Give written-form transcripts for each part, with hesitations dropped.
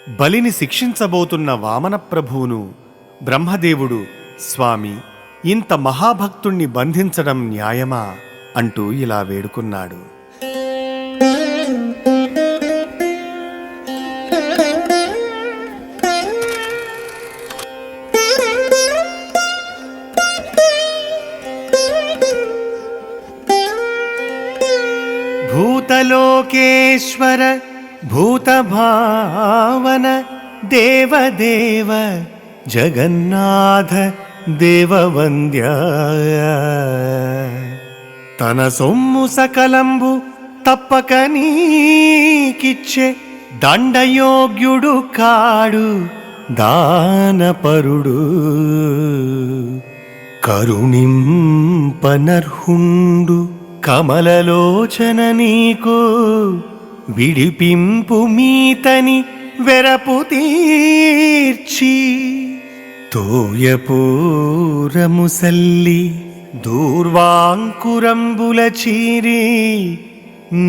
బలిని శిక్షించబోతున్న వామన ప్రభువును బ్రహ్మదేవుడు, స్వామి, ఇంత మహాభక్తుణ్ణి బంధించడం న్యాయమా అంటూ ఇలా వేడుకున్నాడు. భూతలోకేశ్వర భూతభావన దేవదేవ జగన్నాథ దేవవంద్య, తన సొమ్ము సకలంబు తప్పక నీకిచ్చే దండయోగ్యుడు కాడు దానపరుడు, కరుణింపనర్హుండు కమలలోచన నీకు విడిపింపు మీతని వెరపు తీర్చి, తోయపూరముసల్లి దూర్వాంకురంబుల చీరి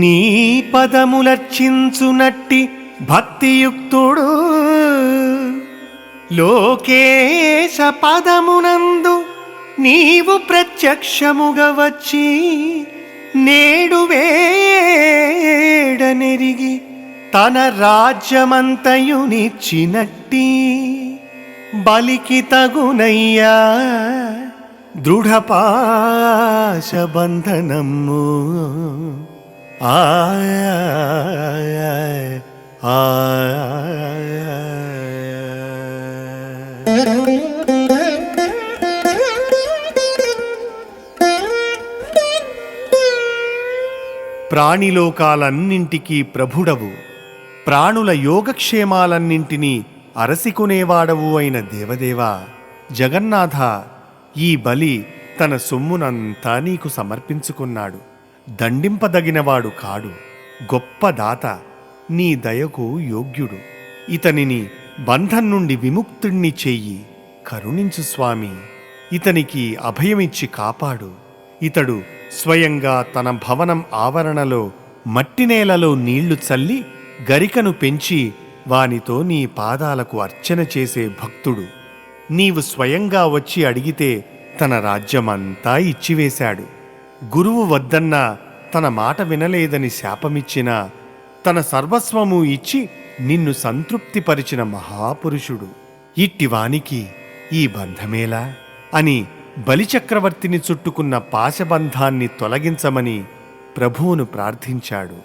నీ పదములర్చించునట్టి భక్తియుక్తుడు, లోకేశ పదమునందు నీవు ప్రత్యక్షముగా వచ్చి నేడు వేడనెరిగి తన రాజ్యమంతయునిచ్చినట్టి బలికి తగునయ్యా దృఢపాశబంధనము. ఆ ప్రాణిలోకాలన్నింటికీ ప్రభుడవు, ప్రాణుల యోగక్షేమాలన్నింటినీ అరసికొనేవాడవు అయిన దేవదేవా, జగన్నాథ, ఈ బలి తన సొమ్మునంతా నీకు సమర్పించుకున్నాడు. దండింపదగినవాడు కాడు, గొప్ప దాత, నీ దయకు యోగ్యుడు. ఇతనిని బంధం నుండి విముక్తుణ్ణి చెయ్యి, కరుణించు స్వామి. ఇతనికి అభయమిచ్చి కాపాడు. ఇతడు స్వయంగా తన భవనం ఆవరణలో మట్టి నేలలో నీళ్లు చల్లి గరికను పెంచి వానితో నీ పాదాలకు అర్చన చేసే భక్తుడు. నీవు స్వయంగా వచ్చి అడిగితే తన రాజ్యమంతా ఇచ్చివేశాడు. గురువు వద్దన్నా తన మాట వినలేదని శాపమిచ్చినా తన సర్వస్వము ఇచ్చి నిన్ను సంతృప్తిపరిచిన మహాపురుషుడు. ఇట్టివానికి ఈ బంధమేలా అని బలిచక్రవర్తిని చుట్టుకున్న పాశబంధాన్ని తొలగించమని ప్రభువును ప్రార్థించాడు.